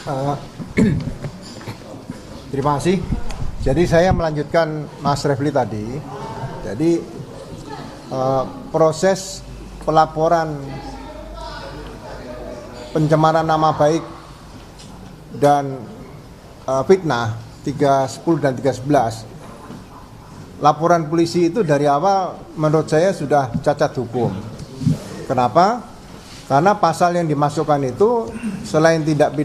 Uh, Terima kasih. Jadi saya melanjutkan Mas Refli tadi. Jadi proses pelaporan pencemaran nama baik dan fitnah 310 dan 311, laporan polisi itu dari awal menurut saya sudah cacat hukum. Kenapa? Karena pasal yang dimasukkan itu selain tidak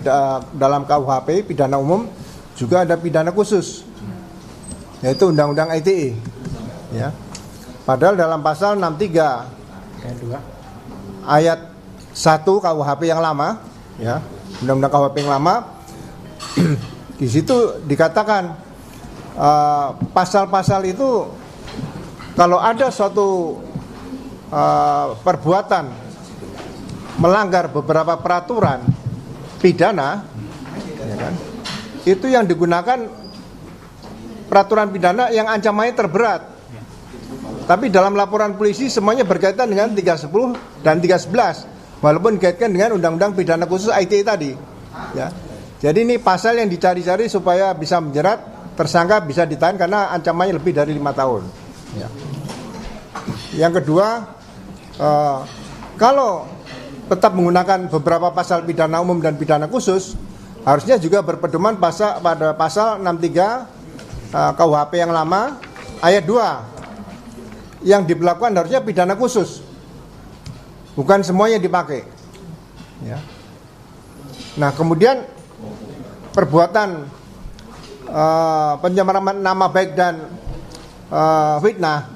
dalam KUHP pidana umum, juga ada pidana khusus, yaitu Undang-Undang ITE. Ya. Padahal dalam pasal 63 ayat 1 KUHP yang lama, ya, Undang-Undang KUHP yang lama, di situ dikatakan pasal-pasal itu kalau ada suatu perbuatan melanggar beberapa peraturan pidana, ya kan, itu yang digunakan peraturan pidana yang ancamannya terberat. Tapi dalam laporan polisi semuanya berkaitan dengan 310 dan 311, walaupun dikaitkan dengan Undang-Undang Pidana Khusus ITE tadi. Ya. Jadi ini pasal yang dicari-cari supaya bisa menjerat tersangka, bisa ditahan karena ancamannya lebih dari 5 tahun. Ya. Yang kedua, kalau tetap menggunakan beberapa pasal pidana umum dan pidana khusus, harusnya juga berpedoman pada pasal 63 KUHP yang lama ayat 2, yang diberlakukan harusnya pidana khusus, bukan semuanya dipakai. Ya. Nah, kemudian perbuatan pencemaran nama baik dan fitnah,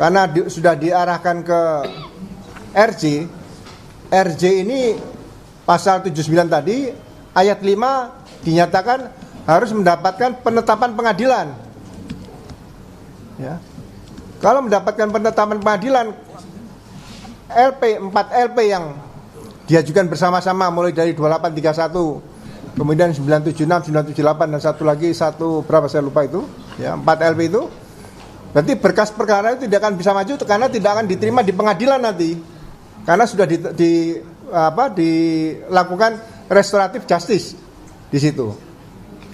karena sudah diarahkan ke RJ ini pasal 79 tadi ayat 5 dinyatakan harus mendapatkan penetapan pengadilan. Ya. Kalau mendapatkan penetapan pengadilan, 4 LP yang diajukan bersama-sama mulai dari 2831, kemudian 976, 978 dan satu lagi berapa saya lupa itu, ya, 4 LP itu, berarti berkas perkara itu tidak akan bisa maju karena tidak akan diterima di pengadilan nanti. Karena sudah dilakukan restoratif justice di situ,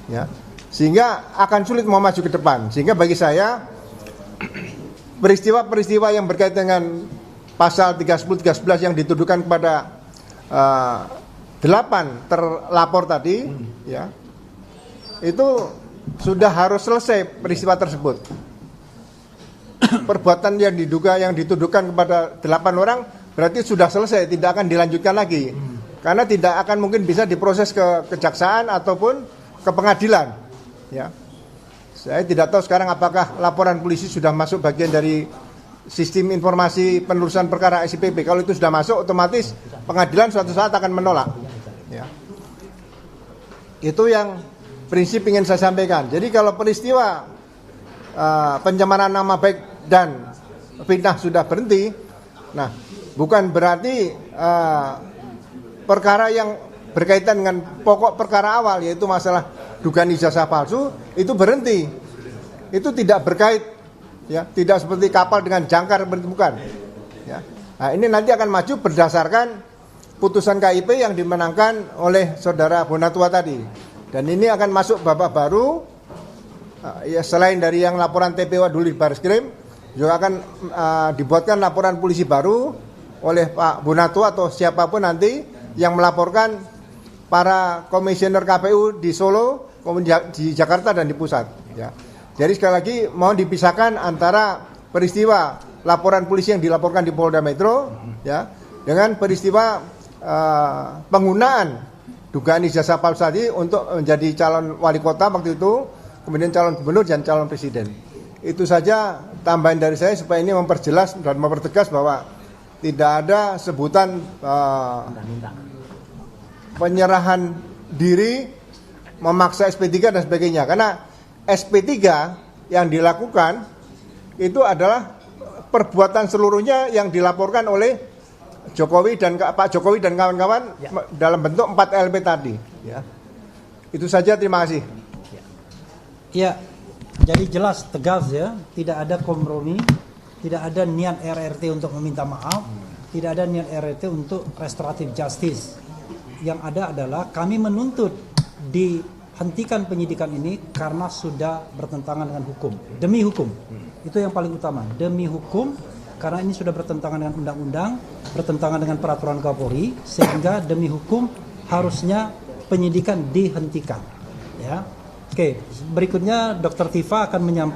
ya, sehingga akan sulit mau maju ke depan. Sehingga bagi saya peristiwa-peristiwa yang berkaitan dengan pasal 310, 311 yang dituduhkan kepada 8 terlapor tadi, ya, itu sudah harus selesai peristiwa tersebut. Perbuatan yang dituduhkan kepada 8 orang berarti sudah selesai, tidak akan dilanjutkan lagi. Karena tidak akan mungkin bisa diproses ke kejaksaan ataupun ke pengadilan. Ya. Saya tidak tahu sekarang apakah laporan polisi sudah masuk bagian dari sistem informasi penelusuran perkara SIPP. Kalau itu sudah masuk, otomatis pengadilan suatu saat akan menolak. Ya. Itu yang prinsip ingin saya sampaikan. Jadi kalau peristiwa pencemaran nama baik dan fitnah sudah berhenti, nah, bukan berarti perkara yang berkaitan dengan pokok perkara awal, yaitu masalah dugaan ijazah palsu, itu berhenti. Itu tidak berkait, ya, tidak seperti kapal dengan jangkar, bukan. Ya. Nah, ini nanti akan maju berdasarkan putusan KIP yang dimenangkan oleh saudara Bonatua tadi. Dan ini akan masuk babak baru, ya, selain dari yang laporan TPO dulu di Barreskrim, juga akan dibuatkan laporan polisi baru oleh Pak Bonatua atau siapapun nanti yang melaporkan para komisioner KPU di Solo, kemudian di Jakarta dan di pusat. Ya. Jadi sekali lagi mohon dipisahkan antara peristiwa laporan polisi yang dilaporkan di Polda Metro, ya, dengan peristiwa penggunaan dugaan ijazah palsu tadi untuk menjadi calon wali kota waktu itu, kemudian calon gubernur dan calon presiden. Itu saja tambahan dari saya supaya ini memperjelas dan mempertegas bahwa tidak ada sebutan penyerahan diri, memaksa SP3 dan sebagainya. Karena SP3 yang dilakukan itu adalah perbuatan seluruhnya yang dilaporkan oleh Jokowi dan Pak Jokowi dan kawan-kawan, ya, dalam bentuk 4 LP tadi. Ya. Itu saja, terima kasih. Ya, jadi jelas tegas, ya, tidak ada kompromi. Tidak ada niat RRT untuk meminta maaf, tidak ada niat RRT untuk restoratif justice. yang ada adalah kami menuntut dihentikan penyidikan ini karena sudah bertentangan dengan hukum, demi hukum. Itu yang paling utama, demi hukum, karena ini sudah bertentangan dengan undang-undang, bertentangan dengan peraturan Kapolri, sehingga demi hukum harusnya penyidikan dihentikan. Ya, oke. Berikutnya Dr. Tifa akan menyampaikan